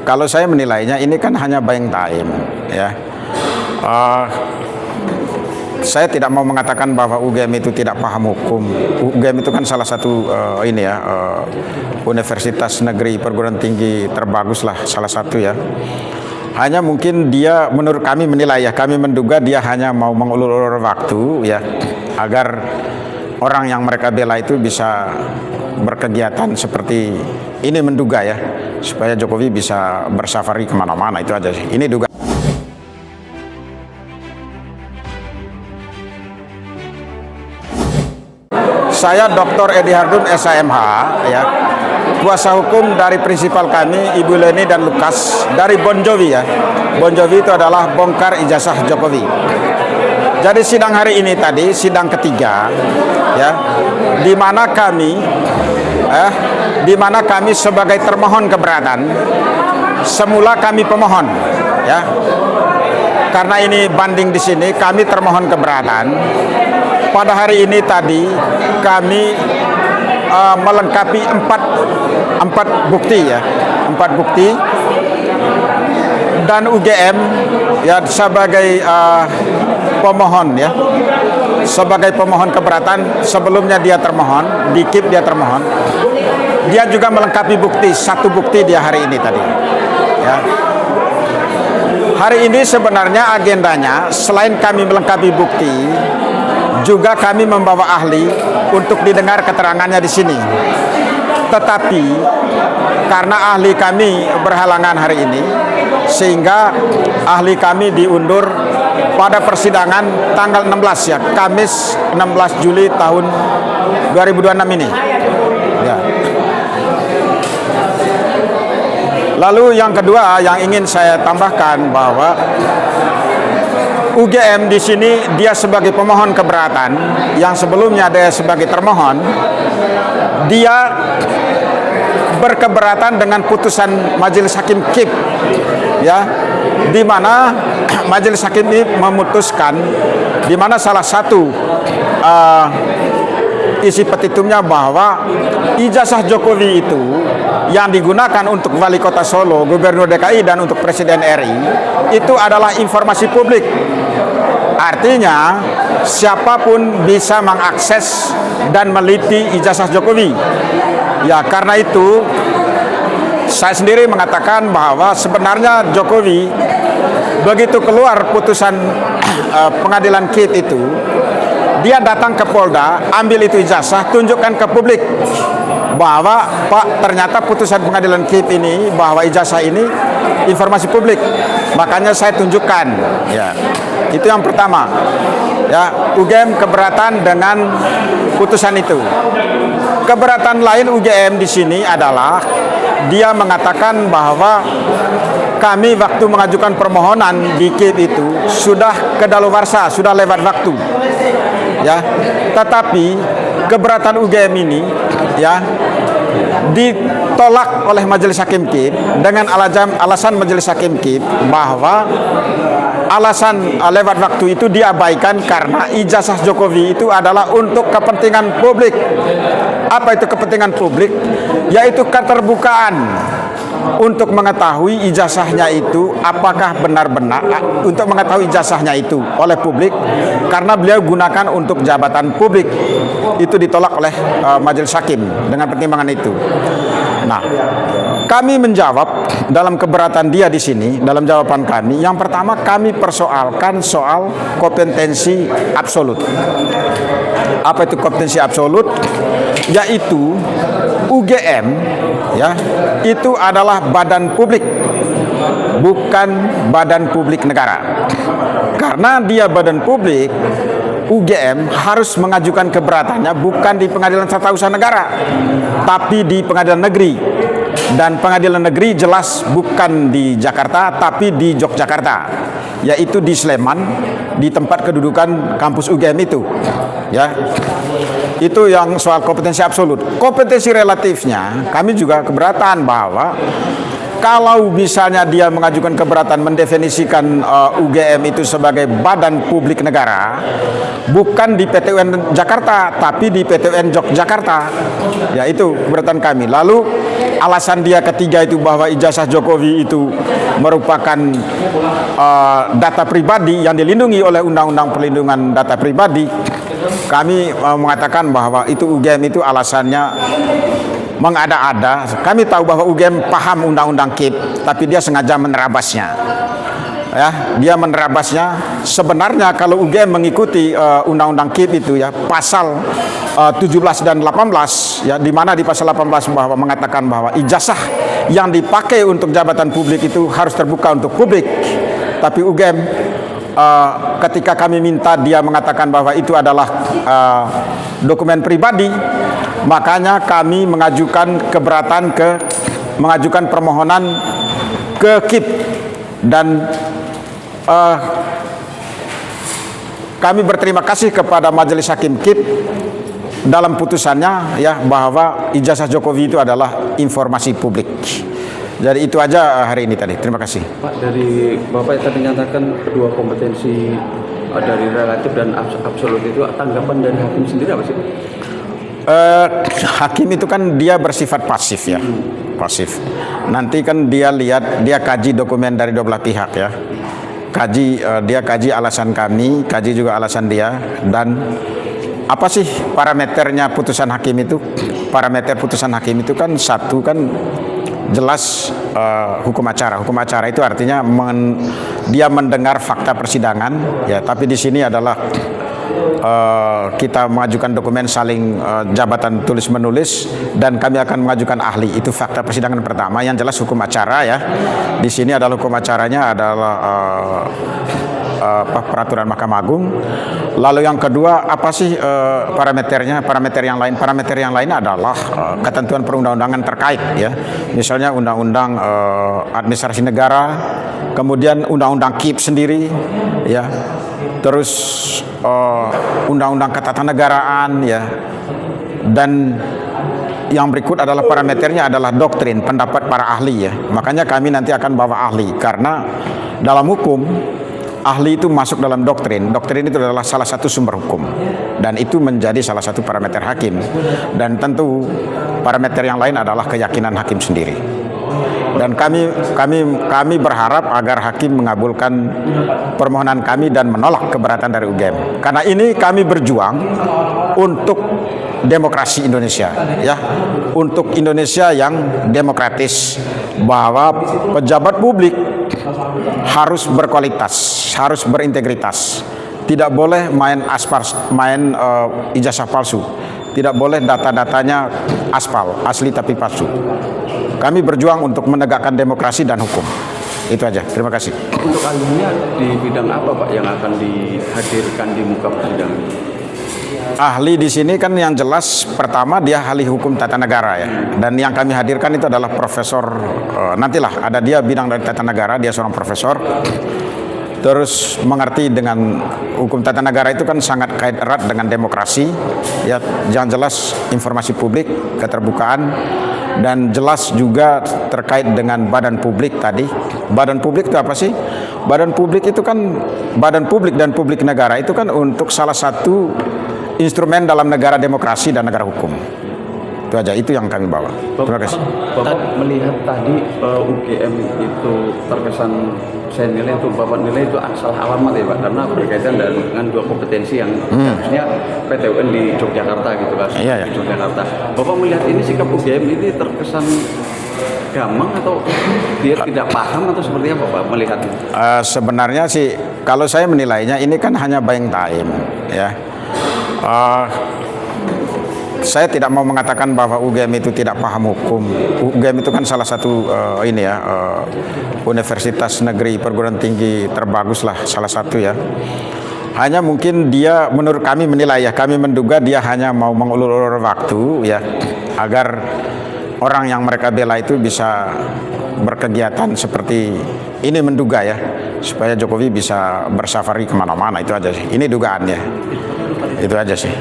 kalau saya menilainya ini kan hanya buying time, ya. Saya tidak mau mengatakan bahwa UGM itu tidak paham hukum. UGM itu kan salah satu universitas negeri perguruan tinggi terbagus lah, salah satu ya. Hanya mungkin dia, menurut kami menilai ya, kami menduga dia hanya mau mengulur-ulur waktu ya, agar orang yang mereka bela itu bisa berkegiatan seperti ini, menduga ya, supaya Jokowi bisa bersafari kemana-mana, itu aja sih. Ini duga. Saya Dr. Edi Hardun, SHMH, ya, kuasa hukum dari prinsipal kami, Ibu Leni dan Lukas, dari Bon Jovi ya. Bon Jovi itu adalah bongkar ijazah Jokowi. Jadi sidang hari ini tadi, sidang ketiga, ya, di mana kami sebagai termohon keberatan, semula kami pemohon, ya. Karena ini banding di sini, kami termohon keberatan. Pada hari ini tadi kami melengkapi empat bukti ya, 4 bukti, dan UGM ya sebagai pemohon ya, sebagai pemohon keberatan, sebelumnya dia termohon, di KIP dia termohon, dia juga melengkapi bukti, 1 bukti dia hari ini tadi ya. Hari ini sebenarnya agendanya selain kami melengkapi bukti, juga kami membawa ahli untuk didengar keterangannya di sini. Tetapi karena ahli kami berhalangan hari ini, sehingga ahli kami diundur pada persidangan tanggal 16 ya, Kamis 16 Juli tahun 2026 ini. Ya. Lalu yang kedua yang ingin saya tambahkan bahwa UGM di sini dia sebagai pemohon keberatan, yang sebelumnya dia sebagai termohon, dia berkeberatan dengan putusan Majelis Hakim KIP, ya, di mana Majelis Hakim ini memutuskan, di mana salah satu isi petitumnya bahwa ijazah Jokowi itu yang digunakan untuk Wali Kota Solo, Gubernur DKI, dan untuk Presiden RI itu adalah informasi publik. Artinya siapapun bisa mengakses dan meliti ijazah Jokowi. Ya, karena itu saya sendiri mengatakan bahwa sebenarnya Jokowi begitu keluar putusan pengadilan KIP itu, dia datang ke Polda, ambil itu ijazah, tunjukkan ke publik bahwa Pak, ternyata putusan pengadilan KIP ini, bahwa ijazah ini informasi publik, makanya saya tunjukkan. Ya, itu yang pertama. Ya, UGM keberatan dengan putusan itu. Keberatan lain UGM di sini adalah dia mengatakan bahwa kami waktu mengajukan permohonan di KIP itu sudah kedaluwarsa, sudah lewat waktu. Ya, tetapi keberatan UGM ini ya ditolak oleh Majelis Hakim KIP dengan alasan Majelis Hakim KIP bahwa alasan lewat waktu itu diabaikan karena ijazah Jokowi itu adalah untuk kepentingan publik. Apa itu kepentingan publik? Yaitu keterbukaan untuk mengetahui ijazahnya itu apakah benar-benar, untuk mengetahui ijazahnya itu oleh publik, karena beliau gunakan untuk jabatan publik. Itu ditolak oleh Majelis Hakim dengan pertimbangan itu. Nah, kami menjawab dalam keberatan dia di sini, dalam jawaban kami, yang pertama kami persoalkan soal kompetensi absolut. Apa itu kompetensi absolut? Yaitu UGM ya, itu adalah badan publik, bukan badan publik negara. Karena dia badan publik, UGM harus mengajukan keberatannya bukan di Pengadilan Tata Usaha Negara, tapi di Pengadilan Negeri. Dan Pengadilan Negeri jelas bukan di Jakarta, tapi di Yogyakarta, yaitu di Sleman, di tempat kedudukan kampus UGM itu. Ya, itu yang soal kompetensi absolut. Kompetensi relatifnya, kami juga keberatan bahwa kalau misalnya dia mengajukan keberatan mendefinisikan UGM itu sebagai badan publik negara, bukan di PT UN Jakarta, tapi di PT UN Yogyakarta. Ya, itu keberatan kami. Lalu alasan dia ketiga itu bahwa ijazah Jokowi itu merupakan data pribadi yang dilindungi oleh Undang-Undang Perlindungan Data Pribadi. Kami mengatakan bahwa itu UGM itu alasannya mengada-ada. Kami tahu bahwa UGM paham Undang-Undang KIP, tapi dia sengaja menerabasnya. Ya, dia menerabasnya. Sebenarnya kalau UGM mengikuti Undang-Undang KIP itu ya, pasal 17 dan 18 ya, di mana di pasal 18 bahwa mengatakan bahwa ijazah yang dipakai untuk jabatan publik itu harus terbuka untuk publik. Tapi UGM ketika kami minta, dia mengatakan bahwa itu adalah dokumen pribadi, makanya kami mengajukan permohonan ke KIP, dan kami berterima kasih kepada Majelis Hakim KIP dalam putusannya ya, bahwa ijazah Jokowi itu adalah informasi publik. Jadi itu aja hari ini tadi. Terima kasih. Pak, dari Bapak yang tadi nyatakan kedua kompetensi dari relatif dan absolut itu, tanggapan dari hakim sendiri apa sih? Hakim itu kan dia bersifat pasif ya, pasif. Nanti kan dia lihat, dia kaji dokumen dari dua belah pihak ya. Dia kaji alasan kami, kaji juga alasan dia, dan apa sih parameternya putusan hakim itu? Parameter putusan hakim itu kan satu kan jelas hukum acara. Hukum acara itu artinya dia mendengar fakta persidangan ya, tapi di sini adalah kita mengajukan dokumen saling jabatan tulis menulis, dan kami akan mengajukan ahli. Itu fakta persidangan pertama yang jelas hukum acara ya. Di sini adalah hukum acaranya adalah peraturan Mahkamah Agung. Lalu yang kedua apa sih parameternya? Parameter yang lain adalah ketentuan perundang-undangan terkait ya. Misalnya undang-undang administrasi negara, kemudian undang-undang KIP sendiri ya. Terus undang-undang ketatanegaraan ya. Dan yang berikut adalah parameternya adalah doktrin, pendapat para ahli ya. Makanya kami nanti akan bawa ahli, karena dalam hukum ahli itu masuk dalam doktrin. Doktrin itu adalah salah satu sumber hukum, dan itu menjadi salah satu parameter hakim. Dan tentu parameter yang lain adalah keyakinan hakim sendiri. Dan kami berharap agar hakim mengabulkan permohonan kami dan menolak keberatan dari UGM. Karena ini kami berjuang untuk demokrasi Indonesia ya, untuk Indonesia yang demokratis, bahwa pejabat publik harus berkualitas, harus berintegritas, tidak boleh main ijazah palsu, tidak boleh data-datanya asli tapi palsu. Kami berjuang untuk menegakkan demokrasi dan hukum. Itu aja. Terima kasih. Untuk ahlinya di bidang apa Pak yang akan dihadirkan di muka persidangan? Ahli di sini kan yang jelas pertama dia ahli hukum tata negara ya, dan yang kami hadirkan itu adalah profesor, nantilah ada dia bidang dari tata negara, dia seorang profesor, terus mengerti dengan hukum tata negara itu kan sangat kait erat dengan demokrasi ya, yang jelas informasi publik, keterbukaan, dan jelas juga terkait dengan badan publik tadi. Badan publik itu apa sih? Badan publik itu kan, badan publik dan publik negara itu kan untuk salah satu instrumen dalam negara demokrasi dan negara hukum. Itu aja, itu yang kami bawa. Terima kasih. Bapak melihat tadi UGM itu terkesan, saya nilai itu, Bapak nilai itu salah alamat ya Pak, karena berkaitan dengan dua kompetensi yang harusnya PT UN di Yogyakarta gitu kan. Iya, iya. Di Yogyakarta. Bapak melihat ini sikap UGM ini terkesan gamang atau dia tidak paham atau seperti apa Pak melihatnya? Sebenarnya sih kalau saya menilainya ini kan hanya buying time ya. Saya tidak mau mengatakan bahwa UGM itu tidak paham hukum. UGM itu kan salah satu universitas negeri perguruan tinggi terbagus lah, salah satu ya. Hanya mungkin dia, menurut kami menilai ya, kami menduga dia hanya mau mengulur-ulur waktu ya, agar orang yang mereka bela itu bisa berkegiatan seperti ini, menduga ya, supaya Jokowi bisa bersafari kemana-mana. Itu aja sih, ini dugaannya. Itu aja sih.